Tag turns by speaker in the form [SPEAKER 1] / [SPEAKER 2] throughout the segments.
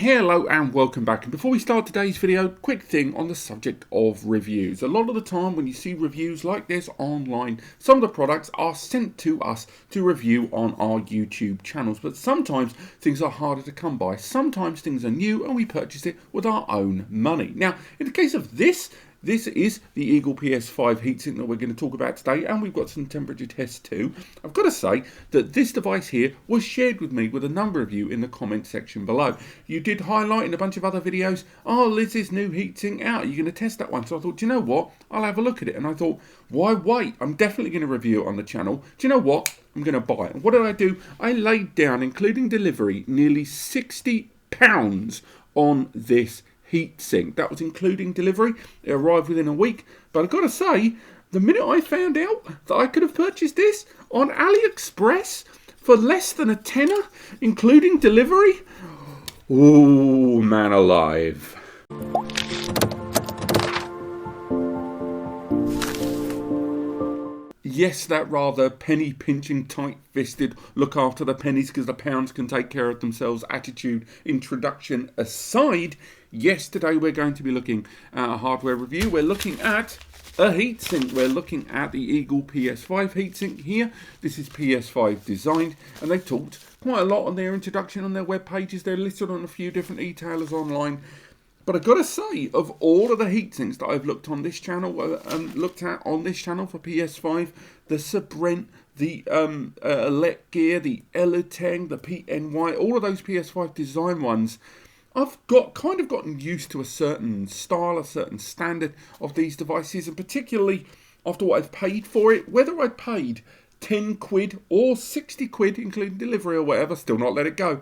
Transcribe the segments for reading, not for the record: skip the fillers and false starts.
[SPEAKER 1] Hello and welcome back, and before we start today's video, quick thing on the subject of reviews. A lot of the time when you see reviews like this online, some of the products are sent to us to review on our YouTube channels, but sometimes things are harder to come by. Sometimes things are new and we purchase it with our own money. Now, in the case of this is the Eagle PS5 Heatsink that we're going to talk about today, and we've got some temperature tests too. I've got to say that this device here was shared with me with a number of you in the comment section below. You did highlight in a bunch of other videos, oh, Liz's new heatsink out, are you going to test that one? So I thought, do you know what, I'll have a look at it. And I thought, why wait? I'm definitely going to review it on the channel. Do you know what? I'm going to buy it. And what did I do? I laid down, including delivery, nearly £60 on this heatsink. That was including delivery. It arrived within a week. But I've got to say, the minute I found out that I could have purchased this on Aliexpress for less than a tenner, including delivery, oh man alive. Yes, that rather penny-pinching, tight-fisted, look after the pennies because the pounds can take care of themselves attitude introduction aside, yes, today we're going to be looking at a hardware review. We're looking at a heatsink. We're looking at the Eagle PS5 heatsink here. This is PS5 Designed, and they talked quite a lot on their introduction on their web pages. They're listed on a few different e-tailers online. But I've got to say, of all of the heatsinks that I've looked on this channel, looked at on this channel for PS5, the Sabrent, the Elecgear, the Eleteng, the PNY, all of those PS5 design ones, I've kind of gotten used to a certain style, a certain standard of these devices, and particularly after what I've paid for it, whether I paid 10 quid or 60 quid, including delivery or whatever, still not let it go.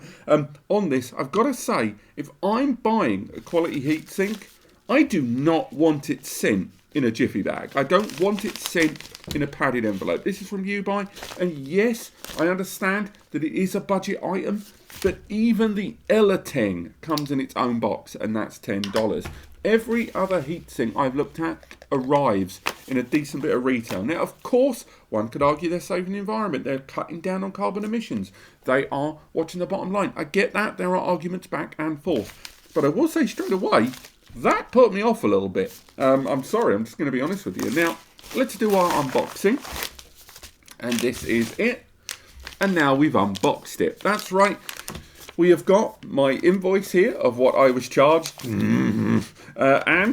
[SPEAKER 1] On this, I've got to say, if I'm buying a quality heatsink, I do not want it sent in a jiffy bag. I don't want it sent in a padded envelope. This is from uBuy, and yes, I understand that it is a budget item, but even the Eleteng comes in its own box, and that's $10. Every other heatsink I've looked at arrives in a decent bit of retail. Now, of course, one could argue they're saving the environment. They're cutting down on carbon emissions. They are watching the bottom line. I get that. There are arguments back and forth. But I will say straight away, that put me off a little bit. I'm sorry. I'm just going to be honest with you. Now, let's do our unboxing. And this is it. And now we've unboxed it. That's right. We have got my invoice here of what I was charged. And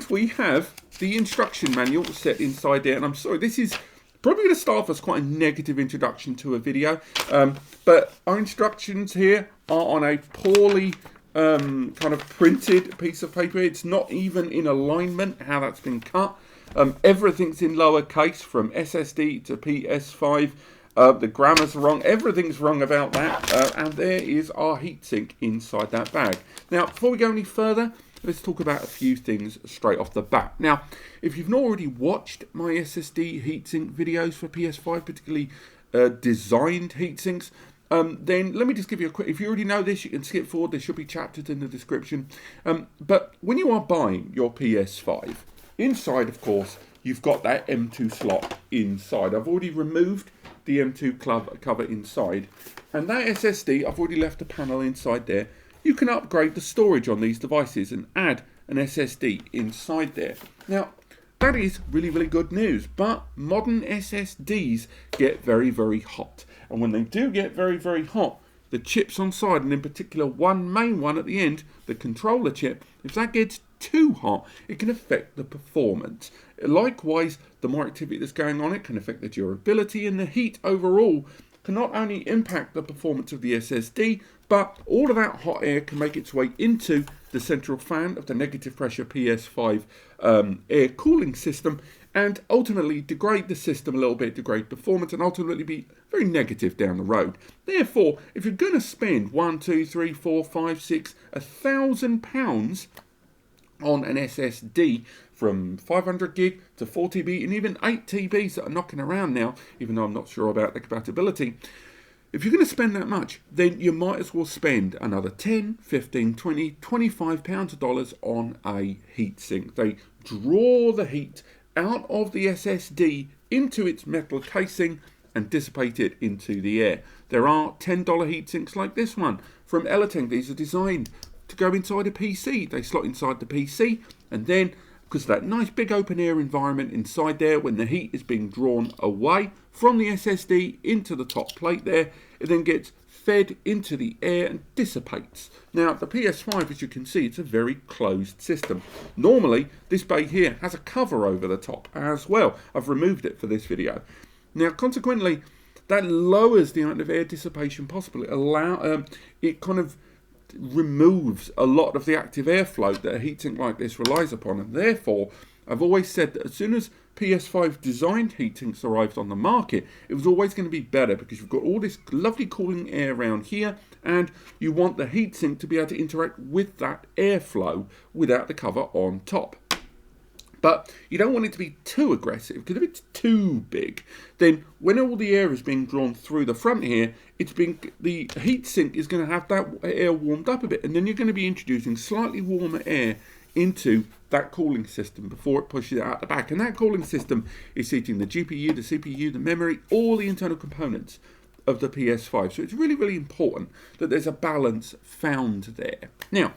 [SPEAKER 1] we have the instruction manual set inside there. And I'm sorry, this is probably going to start off as quite a negative introduction to a video. But our instructions here are on a poorly kind of printed piece of paper. It's not even in alignment how that's been cut. Everything's in lowercase from SSD to PS5. The grammar's wrong, everything's wrong about that, and there is our heatsink inside that bag. Now, before we go any further, let's talk about a few things straight off the bat. Now, if you've not already watched my SSD heatsink videos for PS5, particularly designed heatsinks, then let me just give you a quick, if you already know this, you can skip forward, there should be chapters in the description. But when you are buying your PS5, inside, of course, you've got that M.2 slot inside. I've already removed the M.2 cover inside, and that SSD, I've already left a panel inside there. You can upgrade the storage on these devices and add an SSD inside there. Now, that is really, really good news, but modern SSDs get very, very hot. And when they do get very, very hot, the chips on side, and in particular one main one at the end, the controller chip, if that gets too hot, it can affect the performance. Likewise, the more activity that's going on, it can affect the durability, and the heat overall can not only impact the performance of the SSD, but all of that hot air can make its way into the central fan of the negative pressure PS5 air cooling system, and ultimately degrade the system a little bit, degrade performance, and ultimately be very negative down the road. Therefore, if you're going to spend £1,000 on an SSD from 500 gig to 4 TB and even 8 TBs that are knocking around now, even though I'm not sure about the compatibility, if you're going to spend that much, then you might as well spend another 10, 15, 20, 25 pounds of dollars on a heatsink. They draw the heat out of the SSD into its metal casing and dissipate it into the air. There are $10 heatsinks like this one from Eleteng. These are designed to go inside a PC. They slot inside the PC, and then because of that nice big open air environment inside there, when the heat is being drawn away from the SSD into the top plate there, it then gets fed into the air and dissipates. Now the PS5, as you can see, it's a very closed system. Normally this bay here has a cover over the top as well. I've removed it for this video. Now consequently, that lowers the amount of air dissipation possible. It kind of removes a lot of the active airflow that a heatsink like this relies upon, and therefore I've always said that as soon as PS5 designed heatsinks arrived on the market, it was always going to be better because you've got all this lovely cooling air around here, and you want the heatsink to be able to interact with that airflow without the cover on top. But you don't want it to be too aggressive, because if it's too big, then when all the air is being drawn through the front here, the heatsink is going to have that air warmed up a bit, and then you're going to be introducing slightly warmer air into that cooling system before it pushes it out the back. And that cooling system is heating the GPU, the CPU, the memory, all the internal components of the PS5. So it's really, really important that there's a balance found there. Now,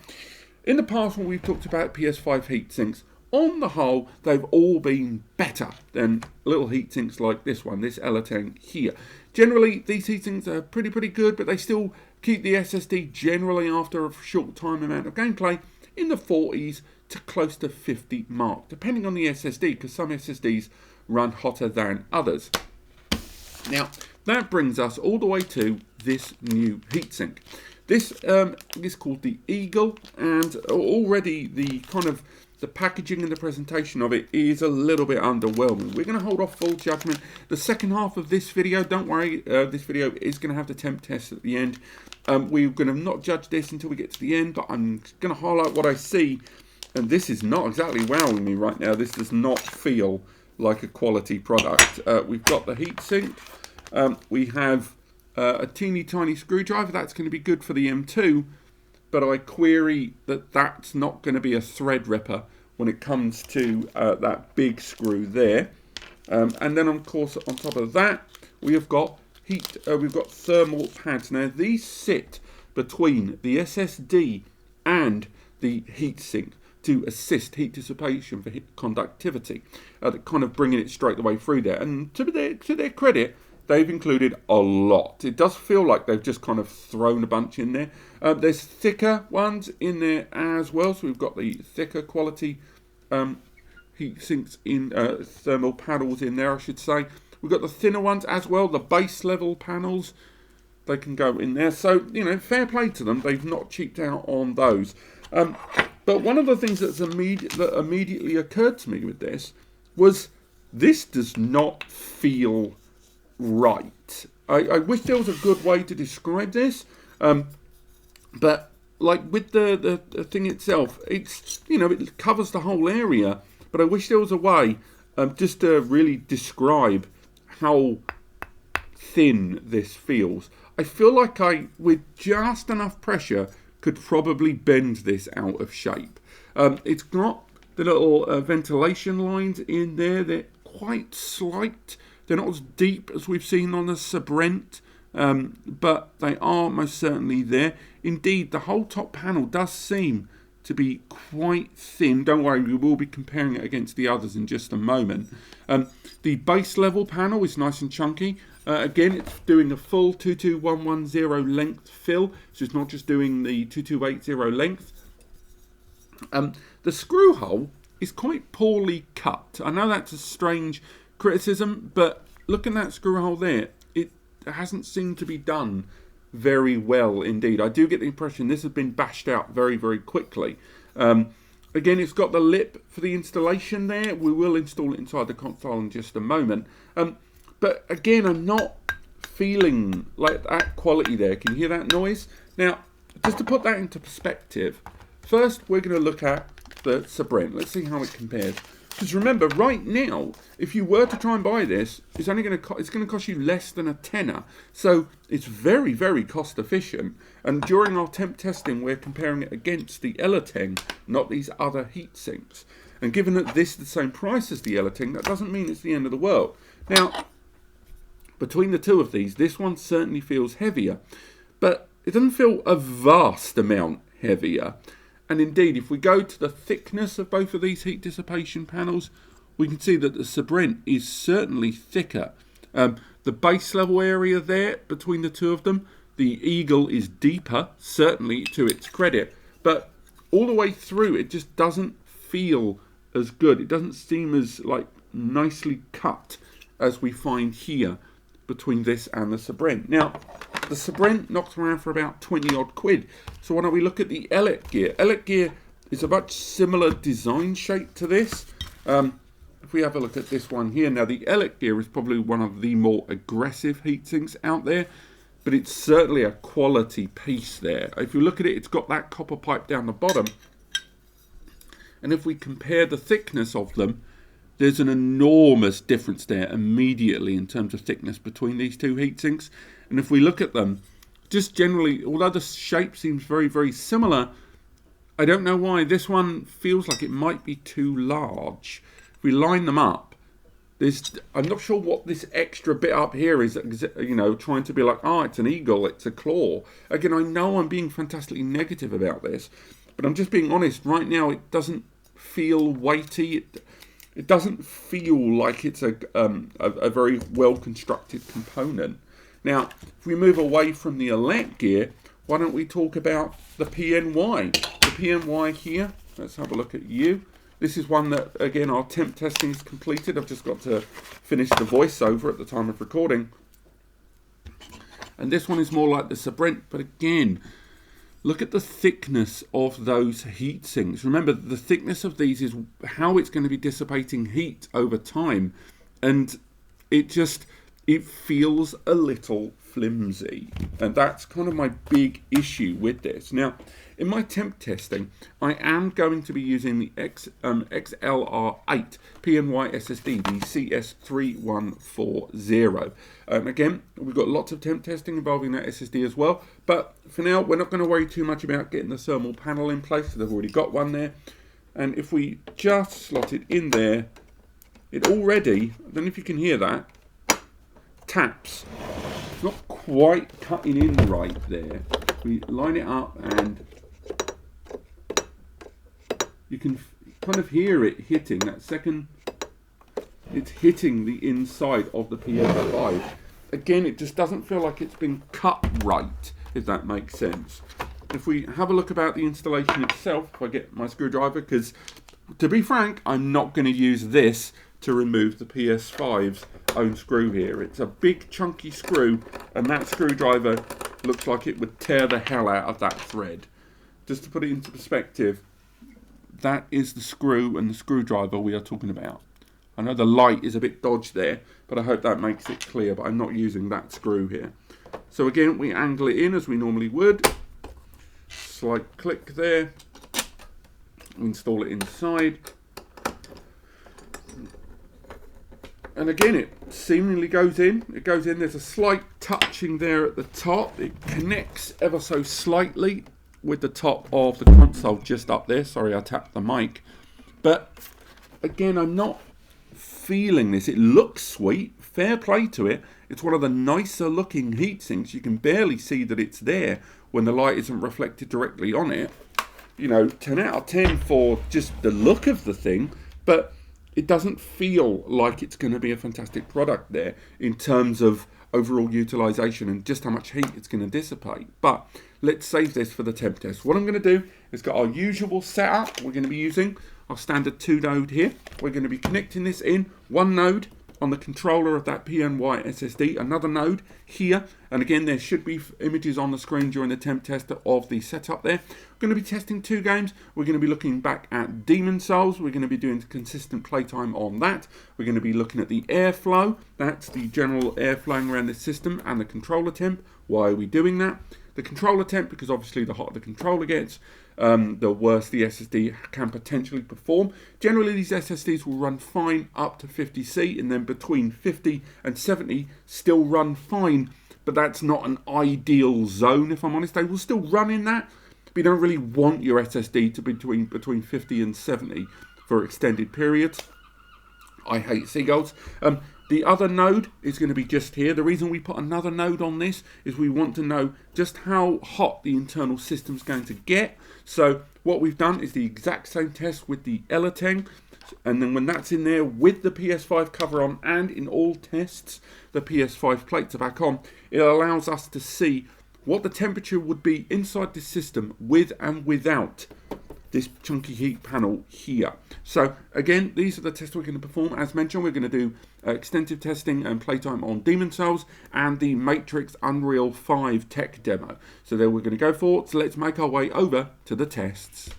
[SPEAKER 1] in the past when we've talked about PS5 heatsinks, on the whole, they've all been better than little heatsinks like this one, this Aliexpress here. Generally, these heatsinks are pretty good, but they still keep the SSD generally after a short time amount of gameplay in the 40s to close to 50 mark, depending on the SSD, because some SSDs run hotter than others. Now, that brings us all the way to this new heatsink. This is called the Eagle, and already the packaging and the presentation of it is a little bit underwhelming. We're going to hold off full judgment. The second half of this video, don't worry, this video is going to have the temp test at the end. We're going to not judge this until we get to the end, but I'm going to highlight what I see. And this is not exactly wowing me right now. This does not feel like a quality product. We've got the heatsink. We have a teeny tiny screwdriver. That's going to be good for the M2. But I query that that's not going to be a thread ripper when it comes to that big screw there. And then, of course, on top of that, we have got we've got thermal pads. Now, these sit between the SSD and the heatsink to assist heat dissipation for heat conductivity, kind of bringing it straight the way through there. And to their credit, they've included a lot. It does feel like they've just kind of thrown a bunch in there. There's thicker ones in there as well. So we've got the thicker quality heat sinks in thermal panels in there, I should say. We've got the thinner ones as well, the base level panels. They can go in there. So, you know, fair play to them. They've not cheaped out on those. But one of the things that immediately occurred to me with this was this does not feel right. I wish there was a good way to describe this, but like with the thing itself, it's, you know, it covers the whole area, but I wish there was a way just to really describe how thin this feels. I feel like with just enough pressure, could probably bend this out of shape. It's got the little ventilation lines in there. They're quite slight. They're not as deep as we've seen on the Sabrent, but they are most certainly there. Indeed, the whole top panel does seem to be quite thin. Don't worry, we will be comparing it against the others in just a moment. The base level panel is nice and chunky. Again, it's doing a full 22110 length fill, so it's not just doing the 2280 length. The screw hole is quite poorly cut. I know that's a strange criticism, but look at that screw hole there. It hasn't seemed to be done very well indeed. I do get the impression this has been bashed out very, very quickly. Again, it's got the lip for the installation there. We will install it inside the console in just a moment. But again, I'm not feeling like that quality there. Can you hear that noise? Now, just to put that into perspective, first we're going to look at the Sabrent. Let's see how it compares. Because remember, right now, if you were to try and buy this, it's going to cost you less than a tenner. So it's very, very cost efficient. And during our temp testing, we're comparing it against the Aliexpress, not these other heat sinks. And given that this is the same price as the Aliexpress, that doesn't mean it's the end of the world. Now, between the two of these, this one certainly feels heavier, but it doesn't feel a vast amount heavier. And indeed, if we go to the thickness of both of these heat dissipation panels, we can see that the Sabrent is certainly thicker. The base level area there between the two of them, the Eagle is deeper, certainly to its credit, but all the way through it just doesn't feel as good. It doesn't seem as like nicely cut as we find here between this and the Sabrent. Now, the Sabrent knocks around for about 20 odd quid. So why don't we look at the Elecgear? Elecgear is a much similar design shape to this. If we have a look at this one here, now the Elecgear is probably one of the more aggressive heatsinks out there, but it's certainly a quality piece there. If you look at it, it's got that copper pipe down the bottom. And if we compare the thickness of them, there's an enormous difference there immediately in terms of thickness between these two heatsinks. And if we look at them, just generally, although the shape seems very, very similar, I don't know why this one feels like it might be too large. If we line them up, I'm not sure what this extra bit up here is, you know, trying to be like, oh, it's an eagle, it's a claw. Again, I know I'm being fantastically negative about this, but I'm just being honest. Right now, it doesn't feel weighty. It doesn't feel like it's a very well-constructed component. Now, if we move away from the Elecgear, why don't we talk about the PNY? The PNY here, let's have a look at you. This is one that, again, our temp testing is completed. I've just got to finish the voiceover at the time of recording. And this one is more like the Sabrent, but again, look at the thickness of those heat sinks. Remember, the thickness of these is how it's going to be dissipating heat over time. And it feels a little flimsy. And that's kind of my big issue with this. Now, in my temp testing, I am going to be using the XLR8 PNY SSD, the CS3140. Again, we've got lots of temp testing involving that SSD as well. But for now, we're not going to worry too much about getting the thermal panel in place, because I've already got one there. And if we just slot it in there, it already, I don't know if you can hear that, taps. It's not quite cutting in right there. We line it up and you can kind of hear it hitting that second. It's hitting the inside of the PS5. Again, it just doesn't feel like it's been cut right, if that makes sense. If we have a look about the installation itself, if I get my screwdriver, because to be frank, I'm not going to use this to remove the PS5's own screw here. It's a big chunky screw, and that screwdriver looks like it would tear the hell out of that thread. Just to put it into perspective, that is the screw and the screwdriver we are talking about. I know the light is a bit dodged there, but I hope that makes it clear, but I'm not using that screw here. So again, we angle it in as we normally would. Slight click there. Install it inside. And again, it seemingly goes in. It goes in. There's a slight touching there at the top. It connects ever so slightly with the top of the console just up there. Sorry, I tapped the mic. But again, I'm not feeling this. It looks sweet. Fair play to it. It's one of the nicer looking heatsinks. You can barely see that it's there when the light isn't reflected directly on it. You know, 10 out of 10 for just the look of the thing. But it doesn't feel like it's going to be a fantastic product there in terms of overall utilization and just how much heat it's going to dissipate. But let's save this for the temp test. What I'm going to do is got our usual setup. We're going to be using our standard 2-node here. We're going to be connecting this in one node on the controller of that PNY SSD, another node here, and again there should be images on the screen during the temp test of the setup there. We're going to be testing 2 games. We're going to be looking back at Demon Souls. We're going to be doing consistent playtime on that. We're going to be looking at the airflow. That's the general air flowing around the system, and the controller temp. Why are we doing that? The controller temp, because obviously the hotter the controller gets, the worse the SSD can potentially perform. Generally, these SSDs will run fine up to 50C, and then between 50 and 70 still run fine, but that's not an ideal zone, if I'm honest. They will still run in that, but you don't really want your SSD to be between 50 and 70 for extended periods. I hate seagulls. The other node is going to be just here. The reason we put another node on this is we want to know just how hot the internal system is going to get. So what we've done is the exact same test with the Aliexpress, and then when that's in there with the PS5 cover on, and in all tests the PS5 plates are back on, it allows us to see what the temperature would be inside the system with and without this chunky heat panel here. So again, these are the tests we're going to perform. As mentioned, we're going to do extensive testing and playtime on Demon Souls and the Matrix Unreal 5 tech demo. So there we're going to go for. So let's make our way over to the tests.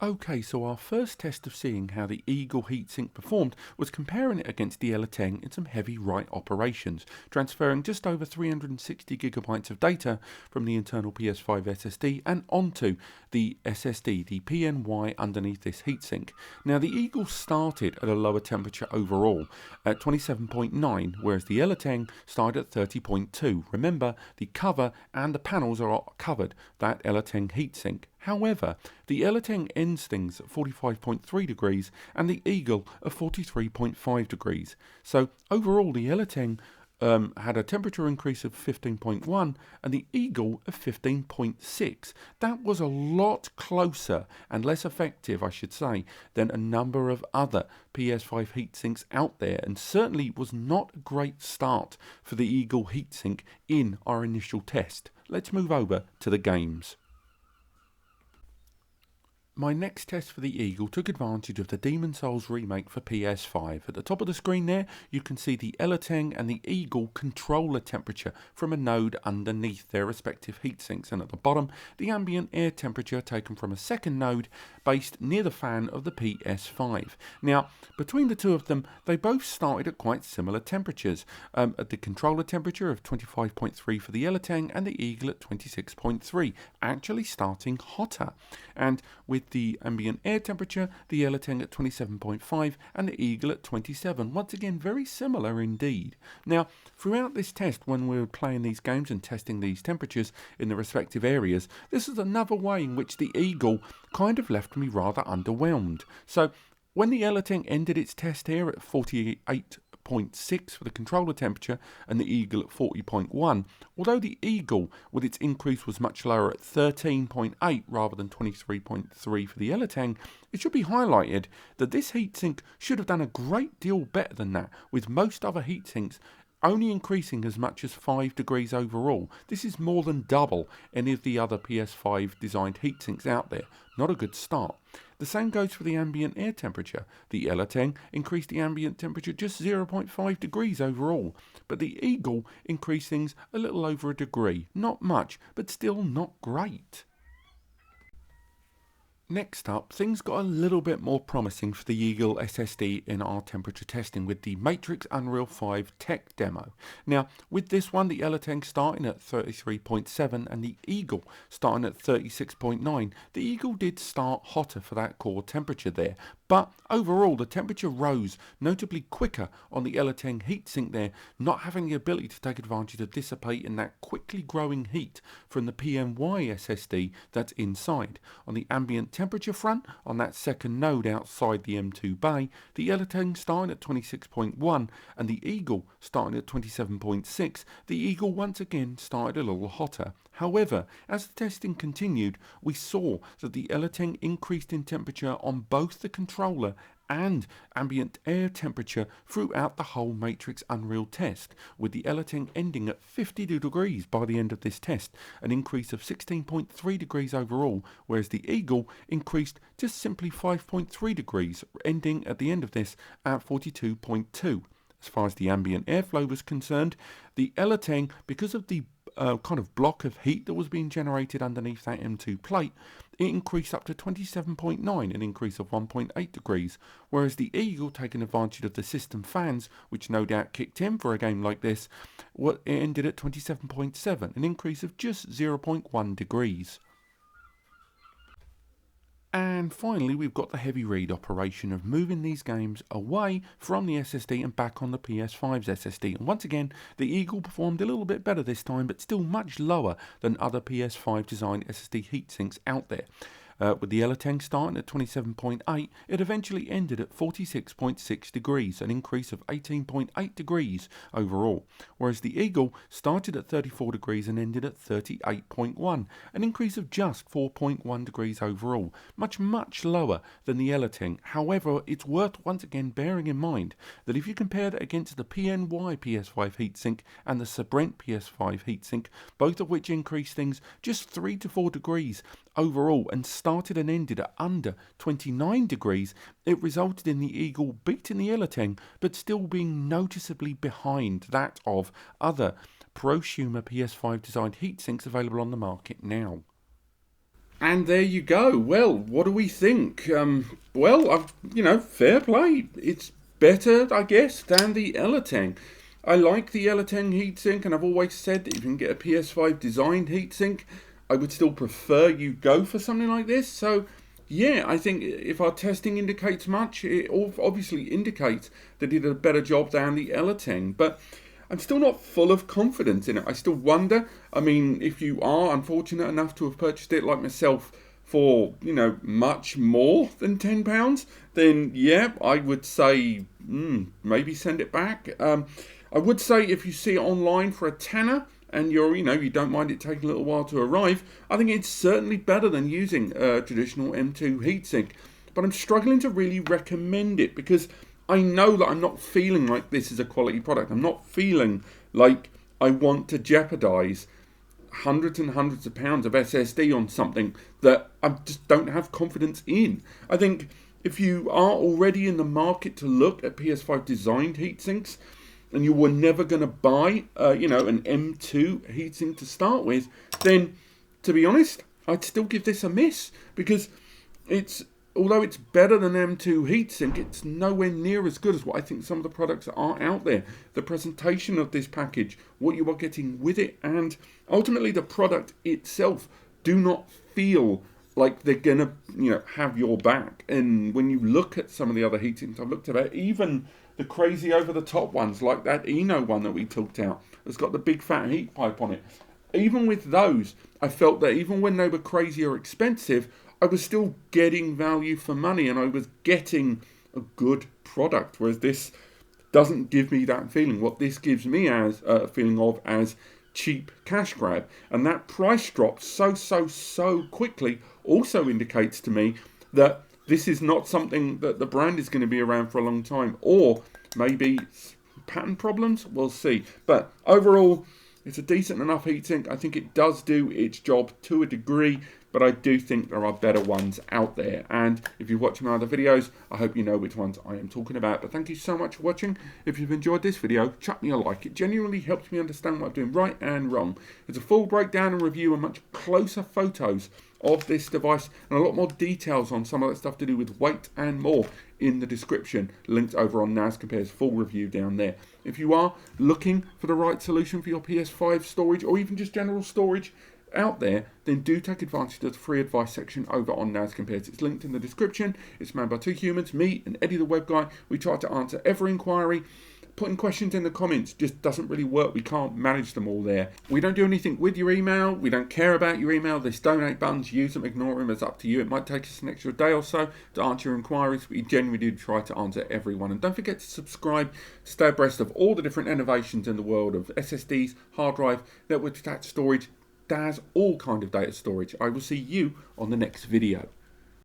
[SPEAKER 1] Okay, so our first test of seeing how the EAGLE Heatsink performed was comparing it against the Aliexpress in some heavy write operations, transferring just over 360 gigabytes of data from the internal PS5 SSD and onto the SSD, the PNY underneath this heatsink. Now the EAGLE started at a lower temperature overall at 27.9, whereas the Aliexpress started at 30.2. Remember, the cover and the panels are covered, that Aliexpress heatsink. However, the Aliexpress ends things at 45.3 degrees and the EAGLE at 43.5 degrees. So overall the Aliexpress had a temperature increase of 15.1 and the EAGLE of 15.6. That was a lot closer and less effective, I should say, than a number of other PS5 heatsinks out there, and certainly was not a great start for the EAGLE heatsink in our initial test. Let's move over to the games. My next test for the EAGLE took advantage of the Demon Souls remake for PS5. At the top of the screen there, you can see the Aliexpress and the EAGLE controller temperature from a node underneath their respective heatsinks, and at the bottom, the ambient air temperature taken from a second node based near the fan of the PS5. Now, between the two of them, they both started at quite similar temperatures. At the controller temperature of 25.3 for the Aliexpress and the EAGLE at 26.3, actually starting hotter. And with the ambient air temperature, the Aliexpress at 27.5 and the EAGLE at 27. Once again, very similar indeed. Now, throughout this test, when we were playing these games and testing these temperatures in the respective areas, this is another way in which the EAGLE kind of left me rather underwhelmed. So, when the Aliexpress ended its test here at 48.6 for the controller temperature and the EAGLE at 40.1, although the EAGLE with its increase was much lower at 13.8 rather than 23.3 for the Aliexpress, it should be highlighted that this heatsink should have done a great deal better than that, with most other heatsinks only increasing as much as 5 degrees overall. This is more than double any of the other PS5 designed heatsinks out there. Not a good start. The same goes for the ambient air temperature. The Aliexpress increased the ambient temperature just 0.5 degrees overall, but the EAGLE increased things a little over a degree. Not much, but still not great. Next up, things got a little bit more promising for the EAGLE SSD in our temperature testing with the Matrix Unreal 5 tech demo. Now, with this one, the Aliexpress starting at 33.7 and the EAGLE starting at 36.9. The EAGLE did start hotter for that core temperature there, but overall the temperature rose notably quicker on the Aliexpress heatsink there, not having the ability to take advantage of dissipating that quickly growing heat from the PNY SSD that's inside. On the ambient temperature front, on that second node outside the M.2 bay, the Aliexpress starting at 26.1 and the EAGLE starting at 27.6. The EAGLE once again started a little hotter. However, as the testing continued, we saw that the Aliexpress increased in temperature on both the controller and ambient air temperature throughout the whole Matrix Unreal test, with the Aliexpress ending at 52 degrees by the end of this test, an increase of 16.3 degrees overall, whereas the EAGLE increased just simply 5.3 degrees, ending at the end of this at 42.2. As far as the ambient airflow was concerned, the Aliexpress, because of the kind of block of heat that was being generated underneath that M2 plate, it increased up to 27.9, an increase of 1.8 degrees, whereas the EAGLE, taking advantage of the system fans, which no doubt kicked in for a game like this, it ended at 27.7, an increase of just 0.1 degrees. And finally, we've got the heavy read operation of moving these games away from the SSD and back on the PS5's SSD. And once again, the EAGLE performed a little bit better this time, but still much lower than other PS5 designed SSD heatsinks out there. With the Aliexpress starting at 27.8, it eventually ended at 46.6 degrees, an increase of 18.8 degrees overall, whereas the Eagle started at 34 degrees and ended at 38.1, an increase of just 4.1 degrees overall, much lower than the Aliexpress. However, it's worth once again bearing in mind that if you compare that against the PNY PS5 Heatsink and the Sabrent PS5 Heatsink, both of which increased things just 3 to 4 degrees overall and started and ended at under 29 degrees, it resulted in the Eagle beating the Aliexpress but still being noticeably behind that of other prosumer PS5 designed heatsinks available on the market now. And there you go. Well, what do we think? Fair play. It's better, I guess, than the Aliexpress. I like the Aliexpress heatsink, and I've always said that if you can get a PS5 designed heatsink, I would still prefer you go for something like this. So, yeah, I think if our testing indicates much, it obviously indicates that it did a better job than the Aliexpress. But I'm still not full of confidence in it. I still wonder, I mean, if you are unfortunate enough to have purchased it like myself for, much more than £10, then yeah, I would say maybe send it back. I would say if you see it online for a tenner and you don't mind it taking a little while to arrive, I think it's certainly better than using a traditional M.2 heatsink. But I'm struggling to really recommend it because I know that I'm not feeling like this is a quality product. I'm not feeling like I want to jeopardize hundreds and hundreds of pounds of SSD on something that I just don't have confidence in. I think if you are already in the market to look at PS5 designed heatsinks and you were never going to buy, an M.2 heatsink to start with, then to be honest, I'd still give this a miss because although it's better than M.2 heatsink, it's nowhere near as good as what I think some of the products that are out there. The presentation of this package, what you are getting with it, and ultimately the product itself do not feel like they're going to, have your back. And when you look at some of the other heatsinks I've looked at, even the crazy over-the-top ones, like that INEO one that we talked out, that's got the big fat heat pipe on it. Even with those, I felt that even when they were crazy or expensive, I was still getting value for money and I was getting a good product, whereas this doesn't give me that feeling. What this gives me as a feeling of as cheap cash grab, and that price drop so quickly also indicates to me that this is not something that the brand is going to be around for a long time, or maybe pattern problems, we'll see. But overall, it's a decent enough heatsink. I think it does do its job to a degree, but I do think there are better ones out there. And if you're watching my other videos, I hope you know which ones I am talking about. But thank you so much for watching. If you've enjoyed this video, chuck me a like. It genuinely helps me understand what I'm doing right and wrong. There's a full breakdown and review and much closer photos of this device and a lot more details on some of that stuff to do with weight and more in the description, linked over on NAS Compare's full review down there. If you are looking for the right solution for your PS5 storage or even just general storage out there, then do take advantage of the free advice section over on NAS Compares. It's linked in the description. It's manned by two humans, me and Eddie the web guy. We try to answer every inquiry. Putting questions in the comments just doesn't really work. We can't manage them all there. We don't do anything with your email. We don't care about your email. There's donate buttons. Use them, ignore them. It's up to you. It might take us an extra day or so to answer your inquiries, but we genuinely do try to answer every one. And don't forget to subscribe to stay abreast of all the different innovations in the world of SSDs, hard drive, network attached storage, DAS, all kind of data storage. I will see you on the next video.